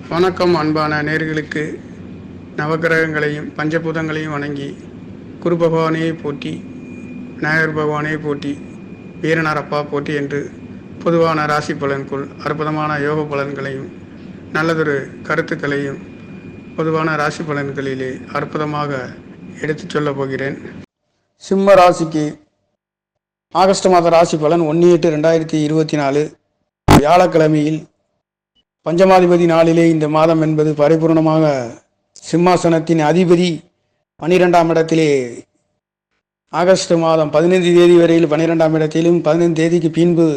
வணக்கம் அன்பான நேர்களுக்கு. நவகிரகங்களையும் பஞ்சபூதங்களையும் வணங்கி குரு பகவானையை போற்றி, விநாயகர் பகவானையை போற்றி, வீரனாரப்பா போற்றி என்று பொதுவான ராசி பலனுக்குள் அற்புதமான யோக பலன்களையும் நல்லதொரு கருத்துக்களையும் பொதுவான ராசி பலன்களிலே அற்புதமாக எடுத்து சொல்லப் போகிறேன். சிம்ம ராசிக்கு ஆகஸ்ட் மாத ராசி பலன் 1/8/2024 வியாழக்கிழமையில் பஞ்சமாதிபதி நாளிலே இந்த மாதம் என்பது பரிபூர்ணமாக சிம்மாசனத்தின் அதிபதி 12ஆம் இடத்திலே ஆகஸ்ட் மாதம் 15 தேதி வரையில் 12ஆம் இடத்திலும் 15 தேதிக்கு பின்பு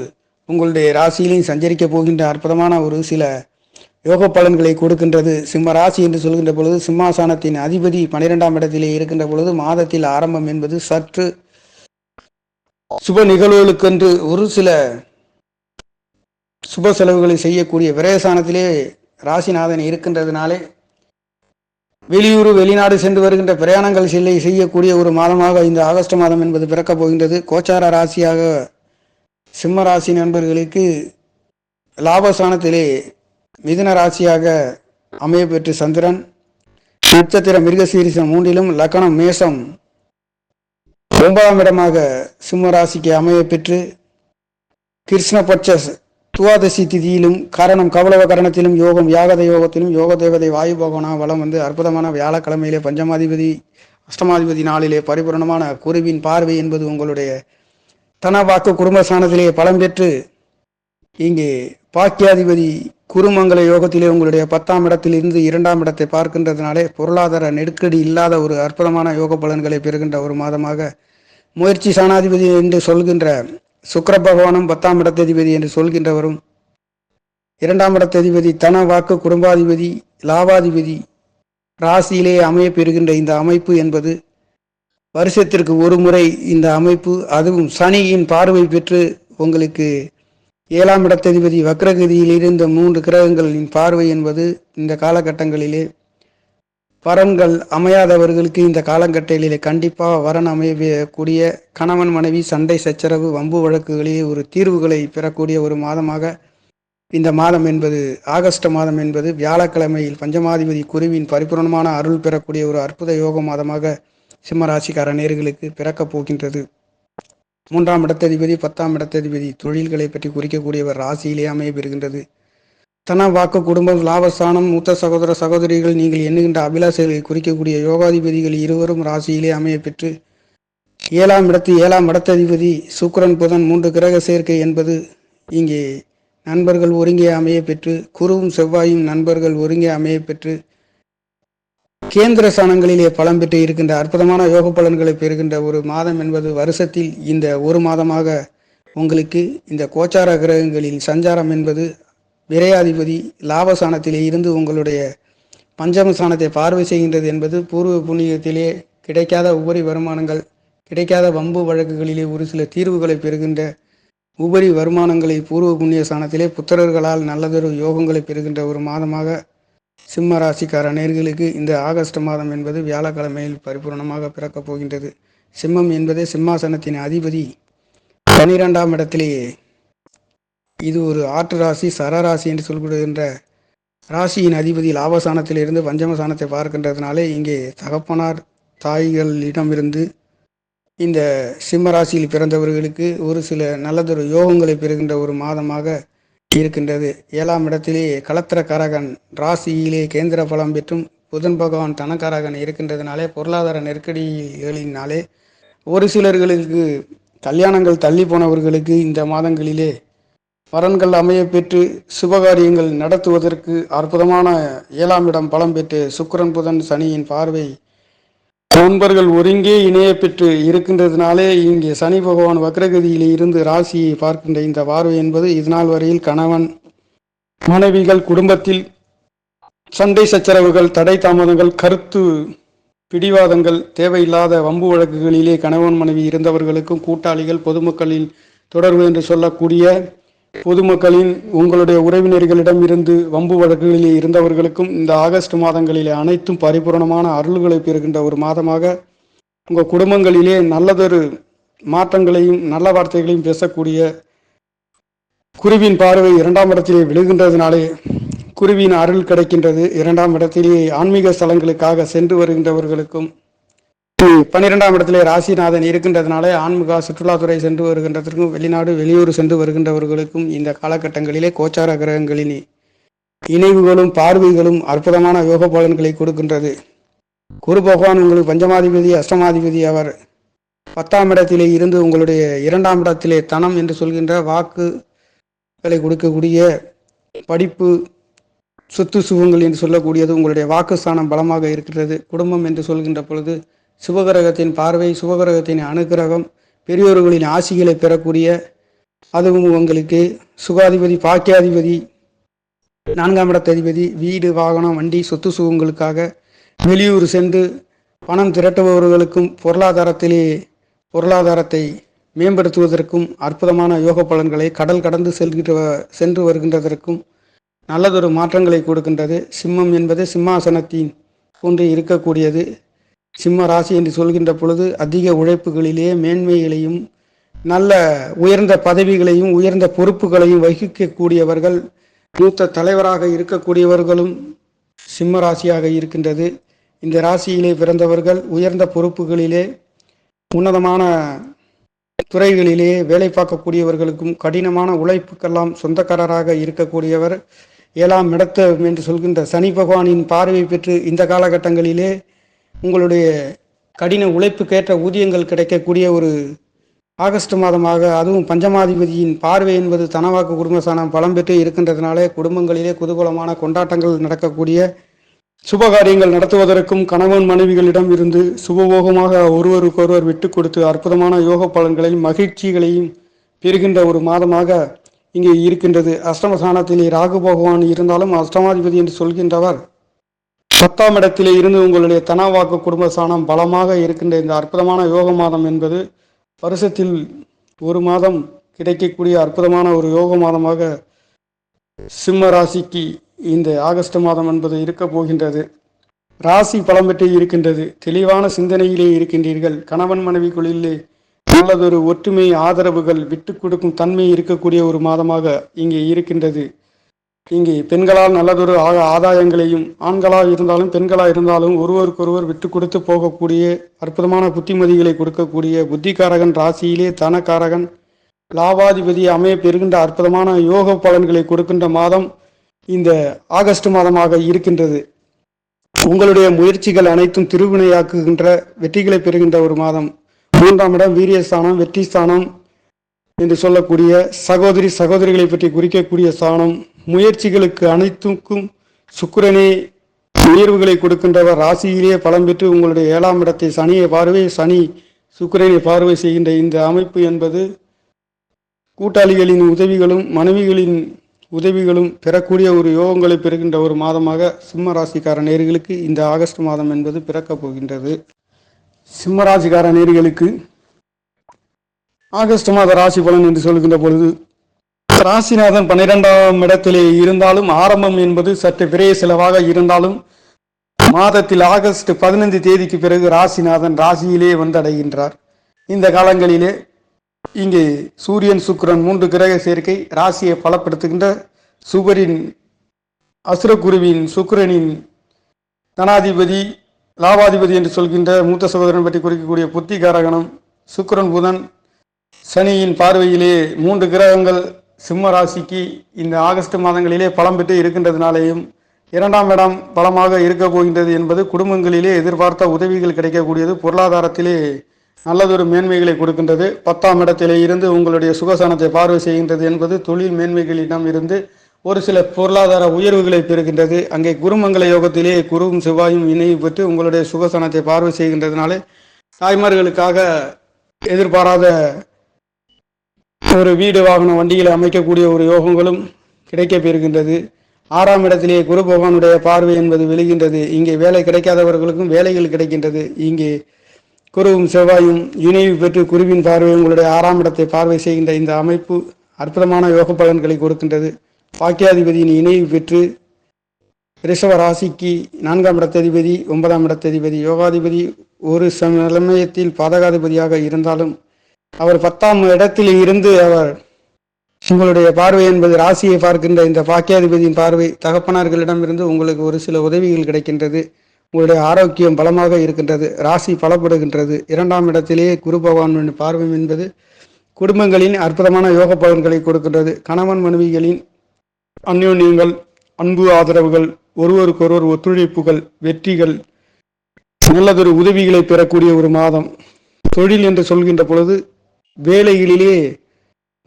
உங்களுடைய ராசியிலையும் சஞ்சரிக்க போகின்ற அற்புதமான ஒரு சில யோக பலன்களை கொடுக்கின்றது. சிம்ம ராசி என்று சொல்கின்ற பொழுது சிம்மாசனத்தின் அதிபதி 12ஆம் இடத்திலே இருக்கின்ற பொழுது மாதத்தில் ஆரம்பம் என்பது சற்று சுப நிகழ்வுகளுக்கென்று ஒரு சில சுப செலவுகளை செய்யக்கூடிய விரயசானத்திலே ராசிநாதன் இருக்கின்றதுனாலே வெளியூர் வெளிநாடு சென்று வருகின்ற பிரயாணங்கள் செய்யக்கூடிய ஒரு மாதமாக இந்த ஆகஸ்ட் மாதம் என்பது பிறக்கப் போகின்றது. கோச்சார ராசியாக சிம்ம ராசி நண்பர்களுக்கு லாபஸ்தானத்திலே மிதுன ராசியாக அமைய பெற்று சந்திரன், நட்சத்திரம் மிருகசீரிசம் 3லும், லக்னம் மேசம் 9ஆம் இடமாக சிம்ம ராசிக்கு அமைய பெற்று கிருஷ்ணபட்ச துவாதசி திதியிலும் காரணம் கவலவ கரணத்திலும் யோகம் யாகத யோகத்திலும் யோக தேவதை வாயு பகவானா வளம் வந்து அற்புதமான வியாழக்கிழமையிலே பஞ்சமாதிபதி அஷ்டமாதிபதி நாளிலே பரிபூர்ணமான குருவின் பார்வை என்பது உங்களுடைய தனவாக்கு குடும்பஸ்தானத்திலே பலம் பெற்று இங்கே பாக்கியாதிபதி குருமங்கல யோகத்திலே உங்களுடைய 10ஆம் இடத்தில் இருந்து 2ஆம் இடத்தை பார்க்கின்றதுனாலே பொருளாதார நெருக்கடி இல்லாத ஒரு அற்புதமான யோக பலன்களை பெறுகின்ற ஒரு மாதமாக முயற்சி சாணாதிபதி என்று சொல்கின்ற சுக்கிர பகவானும் 10ஆம் இடத்ததிபதி என்று சொல்கின்றவரும் 2ஆம் இடத்ததிபதி தன வாக்கு குடும்பாதிபதி லாபாதிபதி ராசியிலே அமைய பெறுகின்ற இந்த அமைப்பு என்பது வருஷத்திற்கு ஒரு முறை இந்த அமைப்பு, அதுவும் சனியின் பார்வை பெற்று உங்களுக்கு 7ஆம் இடத்ததிபதி வக்ரகதியில் இருந்த 3 கிரகங்களின் பார்வை என்பது இந்த காலகட்டங்களிலே வரன்கள் அமையாதவர்களுக்கு இந்த காலகட்டங்களிலே கண்டிப்பாக வரன் அமையக்கூடிய கணவன் மனைவி சண்டை சச்சரவு வம்பு வழக்குகளிலே ஒரு தீர்வுகளை பெறக்கூடிய ஒரு மாதமாக இந்த மாதம் என்பது ஆகஸ்ட் மாதம் என்பது வியாழக்கிழமையில் பஞ்சமாதிபதி குருவின் பரிபூர்ணமான அருள் பெறக்கூடிய ஒரு அற்புத யோக மாதமாக சிம்மராசிக்கார நேயர்களுக்கு பிறக்கப் போகின்றது. 3ஆம் இடத்ததிபதி 10ஆம் இடத்ததிபதி தொழில்களை பற்றி குறிக்கக்கூடியவர் ராசியிலே அமைய பெறுகின்றது. தன வாக்கு குடும்பம் லாபஸ்தானம் மூத்த சகோதர சகோதரிகள் நீங்கள் எண்ணுகின்ற அபிலாசைகளை குறிக்கக்கூடிய யோகாதிபதிகள் இருவரும் ராசியிலே அமைய பெற்று 7ஆம் இடத்ததிபதி சுக்கிரன் புதன் 3 கிரக சேர்க்கை என்பது இங்கே நண்பர்கள் ஒருங்கே அமைய பெற்று குருவும் செவ்வாயும் நண்பர்கள் ஒருங்கே அமைய பெற்று கேந்திர ஸ்தானங்களிலே பலம் பெற்று இருக்கின்ற அற்புதமான யோக பலன்களை பெறுகின்ற ஒரு மாதம் என்பது வருஷத்தில் இந்த ஒரு மாதமாக உங்களுக்கு இந்த கோச்சார கிரகங்களின் சஞ்சாரம் என்பது விரையாதிபதி லாபஸ்தானத்திலே இருந்து உங்களுடைய பஞ்சம ஸ்தானத்தை பார்வை செய்கின்றது என்பது பூர்வ புண்ணியத்திலே கிடைக்காத உபரி வருமானங்கள், கிடைக்காத வம்பு வழக்குகளிலே ஒரு சில தீர்வுகளை பெறுகின்ற உபரி வருமானங்களை பூர்வ புண்ணிய ஸ்தானத்திலே புத்திரர்களால் நல்லதொரு யோகங்களை பெறுகின்ற ஒரு மாதமாக சிம்ம ராசிக்கார நேயர்களுக்கு இந்த ஆகஸ்ட் மாதம் என்பது வியாழக்கிழமையில் பரிபூர்ணமாக பிறக்கப் போகின்றது. சிம்மம் என்பதே சிம்மாசனத்தின் அதிபதி 12ஆம் இடத்திலேயே இது ஒரு ஆற்று ராசி, சரராசி என்று சொல்லப்படுகின்ற ராசியின் அதிபதி லாபஸ்தானத்திலிருந்து பஞ்சமஸ்தானத்தை பார்க்கின்றதுனாலே இங்கே தகப்பனார் தாய்களிடமிருந்து இந்த சிம்ம ராசியில் பிறந்தவர்களுக்கு ஒரு சில நல்லதொரு யோகங்களை பெறுகின்ற ஒரு மாதமாக இருக்கின்றது. 7ஆம் இடத்திலே களத்திரக்காரகன் ராசியிலே கேந்திர பலம் பெற்றும் புதன் பகவான் தனக்காரகன் இருக்கின்றதுனாலே பொருளாதார நெருக்கடிகளினாலே ஒரு சிலர்களுக்கு கல்யாணங்கள் தள்ளி போனவர்களுக்கு இந்த மாதங்களிலே வரன்கள் அமைய பெற்று சுபகாரியங்கள் நடத்துவதற்கு அற்புதமான 7ஆம் இடம் பலம் பெற்று சுக்கிரன் புதன் சனியின் பார்வை நண்பர்கள் ஒருங்கே இணைய பெற்று இருக்கின்றதுனாலே இங்கே சனி பகவான் வக்ரகதியிலே இருந்து ராசியை பார்க்கின்ற இந்த பார்வை என்பது இதுநாள் வரையில் கணவன் மனைவிகள் குடும்பத்தில் சண்டை சச்சரவுகள், தடை தாமதங்கள், கருத்து பிடிவாதங்கள், தேவையில்லாத வம்பு வழக்குகளிலே கணவன் மனைவி இருந்தவர்களுக்கும் கூட்டாளிகள் பொதுமக்களின் தொடர்பு என்று சொல்லக்கூடிய பொதுமக்களின் உங்களுடைய உறவினர்களிடம் இருந்து வம்பு வழக்குகளிலே இருந்தவர்களுக்கும் இந்த ஆகஸ்ட் மாதங்களிலே அனைத்தும் பரிபூர்ணமான அருள்களை பெறுகின்ற ஒரு மாதமாக உங்கள் குடும்பங்களிலே நல்லதொரு மாற்றங்களையும் நல்ல வார்த்தைகளையும் பேசக்கூடிய குருவின் பார்வை 2ஆம் இடத்திலே விழுகின்றதுனாலே குருவின் அருள் கிடைக்கின்றது. 2ஆம் இடத்திலே ஆன்மீக ஸ்தலங்களுக்காக சென்று வருகின்றவர்களுக்கும், 12ஆம் இடத்திலே ராசிநாதன் இருக்கின்றதுனால ஆன்மீக சுற்றுலாத்துறை சென்று வருகின்றதற்கும், வெளிநாடு வெளியூர் சென்று வருகின்றவர்களுக்கும் இந்த காலகட்டங்களிலே கோச்சார கிரகங்களின் இணைவுகளும் பார்வைகளும் அற்புதமான யோக பலன்களை கொடுக்கின்றது. குரு பகவான் உங்களுக்கு பஞ்சமாதிபதி, அஷ்டமாதிபதி. அவர் 10ஆம் இடத்திலே இருந்து உங்களுடைய 2ஆம் இடத்திலே தனம் என்று சொல்கின்ற வாக்குகளை கொடுக்கக்கூடிய படிப்பு, சொத்து சுகங்கள் என்று சொல்லக்கூடியது உங்களுடைய வாக்குஸ்தானம் பலமாக இருக்கிறது. குடும்பம் என்று சொல்கின்ற பொழுது சுபகிரகத்தின் பார்வை, சுபகிரகத்தின் அனுகிரகம், பெரியோர்களின் ஆசிகளை பெறக்கூடிய, அதுவும் உங்களுக்கு சுகாதிபதி, பாக்கியாதிபதி, 4ஆம் இடத்ததிபதி, வீடு, வாகனம், வண்டி, சொத்து சுகங்களுக்காக வெளியூர் சென்று பணம் திரட்டுபவர்களுக்கும், பொருளாதாரத்தை மேம்படுத்துவதற்கும் அற்புதமான யோக பலன்களை கடல் கடந்து சென்று வருகின்றதற்கும் நல்லதொரு மாற்றங்களை கொடுக்கின்றது. சிம்மம் என்பது சிம்மாசனத்தின் போன்று இருக்கக்கூடியது. சிம்ம ராசி என்று சொல்கின்ற பொழுது அதிக உழைப்புகளிலே மேன்மைகளையும், நல்ல உயர்ந்த பதவிகளையும், உயர்ந்த பொறுப்புகளையும் வகிக்கக்கூடியவர்கள், மூத்த தலைவராக இருக்கக்கூடியவர்களும் சிம்ம ராசியாக இருக்கின்றது. இந்த ராசியிலே பிறந்தவர்கள் உயர்ந்த பொறுப்புகளிலே, உன்னதமான துறைகளிலே வேலை பார்க்கக்கூடியவர்களுக்கும், கடினமான உழைப்புக்கெல்லாம் சொந்தக்காரராக இருக்கக்கூடியவர். 7ஆம் இடத்தம் என்று சொல்கின்ற சனி பகவானின் பார்வை பெற்று இந்த காலகட்டங்களிலே உங்களுடைய கடின உழைப்புக்கேற்ற ஊதியங்கள் கிடைக்கக்கூடிய ஒரு ஆகஸ்ட் மாதமாக, அதுவும் பஞ்சமாதிபதியின் பார்வை என்பது தனவாக்கு குடும்பஸ்தானம் பலம் பெற்று இருக்கின்றதுனாலே குடும்பங்களிலே குதூகலமான கொண்டாட்டங்கள் நடக்கக்கூடிய, சுபகாரியங்கள் நடத்துவதற்கும் கணவன் மனைவிகளிடம் இருந்து சுபபோகமாக ஒருவருக்கொருவர் விட்டு கொடுத்து அற்புதமான யோக பலன்களையும் மகிழ்ச்சிகளையும் பெறுகின்ற ஒரு மாதமாக இங்கே இருக்கின்றது. அஷ்டமஸ்தானத்திலே ராகு பகவான் இருந்தாலும் அஷ்டமாதிபதி என்று சொல்கின்றவர் 10ஆம் இடத்திலே இருந்து உங்களுடைய தனவாக்கு குடும்பஸ்தானம் பலமாக இருக்கின்ற இந்த அற்புதமான யோக மாதம் என்பது வருஷத்தில் ஒரு மாதம் கிடைக்கக்கூடிய அற்புதமான ஒரு யோக மாதமாக சிம்ம ராசிக்கு இந்த ஆகஸ்ட் மாதம் என்பது இருக்க போகின்றது. ராசி பலம் பெற்று இருக்கின்றது. தெளிவான சிந்தனையிலே இருக்கின்றீர்கள். கணவன் மனைவிக்குள்ளிலே நல்லதொரு ஒற்றுமை, ஆதரவுகள், விட்டு கொடுக்கும் தன்மை இருக்கக்கூடிய ஒரு மாதமாக இங்கே இருக்கின்றது. இங்கே பெண்களால் நல்லதொரு ஆதாயங்களையும், ஆண்களாக இருந்தாலும் பெண்களாக இருந்தாலும் ஒருவருக்கொருவர் விட்டு கொடுத்து போகக்கூடிய அற்புதமான புத்திமதிகளை கொடுக்கக்கூடிய, புத்திகாரகன் ராசியிலே தனக்காரகன் லாபாதிபதி அமைய பெறுகின்ற அற்புதமான யோக பலன்களை கொடுக்கின்ற மாதம் இந்த ஆகஸ்ட் மாதமாக இருக்கின்றது. உங்களுடைய முயற்சிகள் அனைத்தும் திருவினையாக்குகின்ற, வெற்றிகளை பெறுகின்ற ஒரு மாதம். 3ஆம் இடம் வீரியஸ்தானம், வெற்றி ஸ்தானம் என்று சொல்லக்கூடிய சகோதரிகளை பற்றி குறிக்கக்கூடிய ஸ்தானம். முயற்சிகளுக்கு அனைத்துக்கும் சுக்கிரனே உயர்வுகளை கொடுக்கின்றவர். ராசியிலே பலம் பெற்று உங்களுடைய 7ஆம் இடத்தை சனி சுக்கிரனை பார்வை செய்கின்ற இந்த அமைப்பு என்பது கூட்டாளிகளின் உதவிகளும் மனைவிகளின் உதவிகளும் பெறக்கூடிய ஒரு யோகங்களை பெறுகின்ற ஒரு மாதமாக சிம்ம ராசிக்கார நேயர்களுக்கு இந்த ஆகஸ்ட் மாதம் என்பது பிறக்கப் போகின்றது. சிம்ம ராசிக்கார நேயர்களுக்கு ஆகஸ்ட் மாத ராசி பலன் என்று சொல்கின்ற பொழுது, ராசிநாதன் 12ஆம் இடத்திலே இருந்தாலும் ஆரம்பம் என்பது சற்று விரைய செலவாக இருந்தாலும், மாதத்தில் ஆகஸ்ட் 15 தேதிக்கு பிறகு ராசிநாதன் ராசியிலே வந்தடைகின்றார். இந்த காலங்களிலே இங்கே சூரியன், சுக்கிரன் 3 கிரக சேர்க்கை ராசியை பலப்படுத்துகின்ற, அசுரகுருவின் சுக்கிரனின் தனாதிபதி, லாபாதிபதி என்று சொல்கின்ற மூத்த சகோதரன் பற்றி குறிக்கக்கூடிய புத்திகாரகணம் சுக்கிரன், புதன், சனியின் பார்வையிலே 3 கிரகங்கள் சிம்ம ராசிக்கு இந்த ஆகஸ்ட் மாதங்களிலே பலம் பெற்று இருக்கின்றதுனாலேயும் 2ஆம் இடம் பலமாக இருக்க போகின்றது என்பது குடும்பங்களிலே எதிர்பார்த்த உதவிகள் கிடைக்கக்கூடியது, பொருளாதாரத்திலே நல்லதொரு மேன்மைகளை கொடுக்கின்றது. 10ஆம் இடத்திலே இருந்து உங்களுடைய சுகசானத்தை பார்வை செய்கின்றது என்பது தொழில் மேன்மைகளிடம் இருந்து ஒரு சில பொருளாதார உயர்வுகளை பெறுகின்றது. அங்கே குருமங்கல யோகத்திலே குருவும் செவ்வாயும் இணைவு பெற்று உங்களுடைய சுகசானத்தை பார்வை செய்கின்றதுனாலே தாய்மார்களுக்காக எதிர்பாராத ஒரு வீடு, வாகனம், வண்டிகளை அமைக்கக்கூடிய ஒரு யோகங்களும் கிடைக்க பெறுகின்றது. 6ஆம் இடத்திலே குரு பகவானுடைய பார்வை என்பது விழுகின்றது. இங்கே வேலை கிடைக்காதவர்களுக்கும் வேலைகள் கிடைக்கின்றது. இங்கே குருவும் செவ்வாயும் இணைவு பெற்று குருவின் பார்வை உங்களுடைய 6ஆம் இடத்தை பார்வை செய்கின்ற இந்த அமைப்பு அற்புதமான யோக பலன்களை கொடுக்கின்றது. பாக்கியாதிபதியின் இணைவு பெற்று ரிஷப ராசிக்கு 4ஆம் இடத்ததிபதி, 9ஆம் இடத்ததிபதி, யோகாதிபதி ஒரு சமயத்தில் பாதகாதிபதியாக இருந்தாலும் அவர் 10ஆம் இடத்தில் இருந்து அவர் உங்களுடைய பார்வை என்பது ராசியை பார்க்கின்ற இந்த பாக்கியாதிபதியின் பார்வை தகப்பனார்களிடமிருந்து உங்களுக்கு ஒரு சில உதவிகள் கிடைக்கின்றது. உங்களுடைய ஆரோக்கியம் பலமாக இருக்கின்றது. ராசி பலப்படுகின்றது. 2ஆம் இடத்திலேயே குரு பகவான் பார்வை என்பது குடும்பங்களின் அற்புதமான யோக பலன்களை கொடுக்கின்றது. கணவன் மனைவிகளின் அந்யோன்யங்கள், அன்பு, ஆதரவுகள், ஒருவருக்கொருவர் ஒத்துழைப்புகள், வெற்றிகள், நல்லதொரு உதவிகளை பெறக்கூடிய ஒரு மாதம். தொழில் என்று சொல்கின்ற பொழுது வேலைகளிலே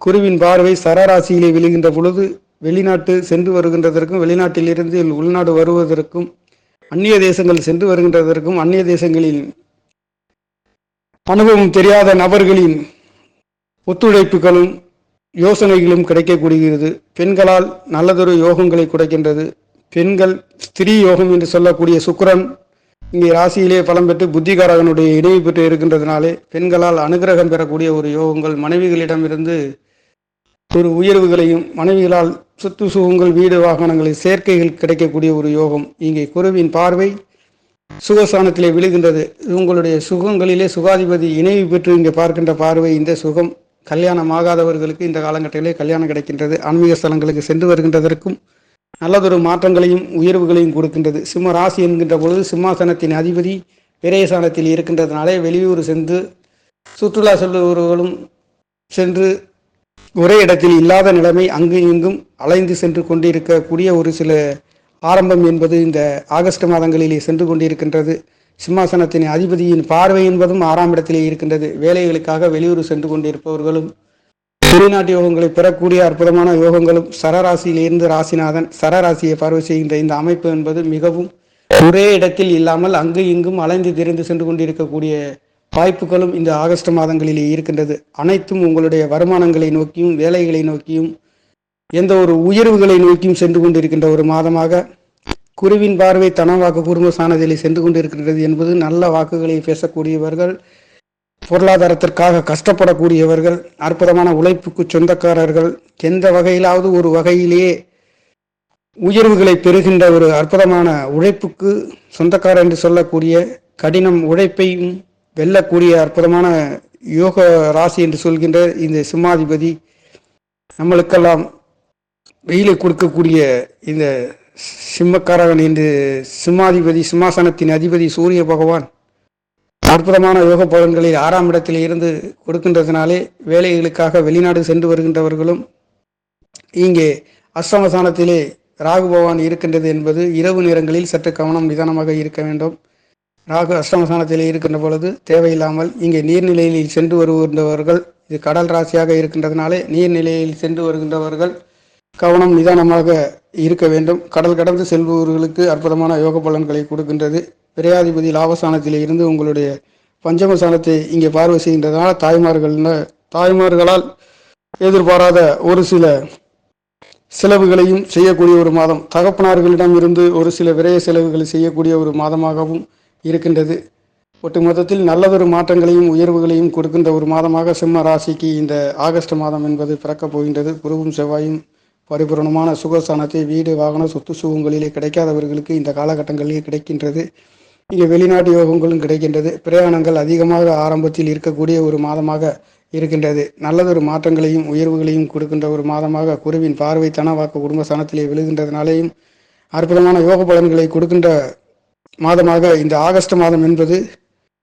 குருவின் பார்வை சரராசியிலே விழுகின்ற பொழுது வெளிநாட்டு சென்று வருகின்றதற்கும், வெளிநாட்டிலிருந்து உள்நாடு வருவதற்கும், அந்நிய தேசங்கள் சென்று வருகின்றதற்கும், அந்நிய தேசங்களில் அனுபவம் தெரியாத நபர்களின் ஒத்துழைப்புகளும் யோசனைகளும் கிடைக்கக்கூடியது. பெண்களால் நல்லதொரு யோகங்களை கொடுக்கின்றது. பெண்கள் ஸ்திரீ யோகம் என்று சொல்லக்கூடிய சுக்கிரன் இங்கே ராசியிலே பலம் பெற்று புத்திகாரகனுடைய இணைவு பெற்று இருக்கின்றதுனாலே பெண்களால் அனுகிரகம் பெறக்கூடிய ஒரு யோகங்கள், மனைவிகளிடமிருந்து ஒரு உயர்வுகளையும், மனைவிகளால் சொத்து சுகங்கள், வீடு வாகனங்களில் சேர்க்கைகள் கிடைக்கக்கூடிய ஒரு யோகம். இங்கே குருவின் பார்வை சுகஸ்தானத்திலே விழுகின்றது. உங்களுடைய சுகங்களிலே சுகாதிபதி இணைவு பெற்று இங்கே பார்க்கின்ற பார்வை இந்த சுகம். கல்யாணம் ஆகாதவர்களுக்கு இந்த காலகட்டத்திலே கல்யாணம் கிடைக்கின்றது. ஆன்மீக ஸ்தலங்களுக்கு சென்று வருகின்றதற்கும் நல்லதொரு மாற்றங்களையும் உயர்வுகளையும் கொடுக்கின்றது. சிம்ம ராசி என்கின்ற பொழுது சிம்மாசனத்தின் அதிபதி விரயசானத்தில் இருக்கின்றதுனாலே வெளியூர் சென்று சுற்றுலா செல்பவர்களும் சென்று ஒரே இடத்தில் இல்லாத நிலைமை அங்கும் இங்கும் அலைந்து சென்று கொண்டிருக்கக்கூடிய ஒரு சில ஆரம்பம் என்பது இந்த ஆகஸ்ட் மாதங்களிலே சென்று கொண்டிருக்கின்றது. சிம்மாசனத்தின் அதிபதியின் பார்வை என்பதும் 6ஆம் இடத்திலே இருக்கின்றது. வேலைகளுக்காக வெளியூர் சென்று கொண்டிருப்பவர்களும் வெளிநாட்டு யோகங்களை பெறக்கூடிய அற்புதமான யோகங்களும், சரராசியிலிருந்து ராசிநாதன் சரராசியை பார்வை செய்கின்ற இந்த அமைப்பு என்பது மிகவும் ஒரே இடத்தில் இல்லாமல் அங்கு இங்கும் அலைந்து திரிந்து சென்று கொண்டிருக்கக்கூடிய வாய்ப்புகளும் இந்த ஆகஸ்ட் மாதங்களிலே இருக்கின்றது. அனைத்தும் உங்களுடைய வருமானங்களை நோக்கியும், வேலைகளை நோக்கியும், எந்த ஒரு உயர்வுகளை நோக்கியும் சென்று கொண்டிருக்கின்ற ஒரு மாதமாக குருவின் பார்வை தனவாக்கு குடும்ப சாணத்திலே சென்று கொண்டிருக்கின்றது என்பது நல்ல வாக்குகளை பேசக்கூடியவர்கள், பொருளாதாரத்திற்காக கஷ்டப்படக்கூடியவர்கள், அற்புதமான உழைப்புக்கு சொந்தக்காரர்கள், எந்த வகையிலாவது ஒரு வகையிலேயே உயர்வுகளை பெறுகின்ற ஒரு அற்புதமான உழைப்புக்கு சொந்தக்காரர் என்று சொல்லக்கூடிய கடினம் உழைப்பையும் வெல்லக்கூடிய அற்புதமான யோக ராசி என்று சொல்கின்ற இந்த சிம்மாதிபதி நம்மளுக்கெல்லாம் வெயிலை கொடுக்கக்கூடிய இந்த சிம்மக்காரகன் என்று சிம்மாதிபதி, சிம்மாசனத்தின் அதிபதி சூரிய பகவான் அற்புதமான யோக பலன்களில் 6ஆம் இடத்தில் இருந்து கொடுக்கின்றதுனாலே வேலைகளுக்காக வெளிநாடு சென்று வருகின்றவர்களும், இங்கே அஷ்டமஸ்தானத்திலே ராகு பகவான் இருக்கின்றது என்பது இரவு நேரங்களில் சற்று கவனம் நிதானமாக இருக்க வேண்டும். ராகு அஷ்டமஸ்தானத்திலே இருக்கின்ற பொழுது தேவையில்லாமல் இங்கே நீர்நிலையில் சென்று வருகின்றவர்கள், இது கடல் ராசியாக இருக்கின்றதுனாலே நீர்நிலையில் சென்று வருகின்றவர்கள் கவனம் நிதானமாக இருக்க வேண்டும். கடல் கடந்து செல்பவர்களுக்கு அற்புதமான யோக பலன்களை கொடுக்கின்றது. விரையாதிபதி லாபஸ்தானத்திலே இருந்து உங்களுடைய பஞ்சமஸ்தானத்தை இங்கே பார்வை செய்கின்றதுனால தாய்மார்களால் எதிர்பாராத ஒரு சில செலவுகளையும் செய்யக்கூடிய ஒரு மாதம். தகப்பனார்களிடம் இருந்து ஒரு சில விரைய செலவுகளை செய்யக்கூடிய ஒரு மாதமாகவும் இருக்கின்றது. ஒட்டுமொத்தத்தில் நல்லதொரு மாற்றங்களையும் உயர்வுகளையும் கொடுக்கின்ற ஒரு மாதமாக சிம்ம ராசிக்கு இந்த ஆகஸ்ட் மாதம் என்பது பிறக்கப் போகின்றது. குருவும் செவ்வாயும் பரிபூர்ணமான சுகஸ்தானத்தை வீடு, வாகன, சொத்து சுகங்களிலே கிடைக்காதவர்களுக்கு இந்த காலகட்டங்களிலே கிடைக்கின்றது. இங்கே வெளிநாட்டு யோகங்களும் கிடைக்கின்றது. பிரயாணங்கள் அதிகமாக ஆரம்பத்தில் இருக்கக்கூடிய ஒரு மாதமாக இருக்கின்றது. நல்லதொரு மாற்றங்களையும் உயர்வுகளையும் கொடுக்கின்ற ஒரு மாதமாக குருவின் பார்வை தனவாக்கு குடும்ப ஸ்தானத்திலே விழுகின்றதுனாலேயும் அற்புதமான யோக பலன்களை கொடுக்கின்ற மாதமாக இந்த ஆகஸ்ட் மாதம் என்பது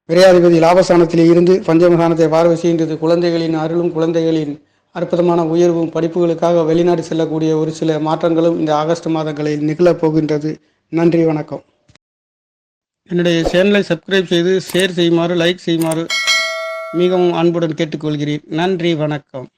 விரையாதிபதி லாபஸ்தானத்திலே இருந்து பஞ்சமஸ்தானத்தை பார்வை செய்கின்றது. குழந்தைகளின் அருளும், குழந்தைகளின் அற்புதமான உயர்வும், படிப்புகளுக்காக வெளிநாடு செல்லக்கூடிய ஒரு சில மாற்றங்களும் இந்த ஆகஸ்ட் மாதங்களில் நிகழப் போகின்றது. நன்றி, வணக்கம். என்னுடைய சேனலை சப்ஸ்கிரைப் செய்து ஷேர் செய்யுமாறு, லைக் செய்யுமாறு மிகவும் அன்புடன் கேட்டுக்கொள்கிறேன். நன்றி, வணக்கம்.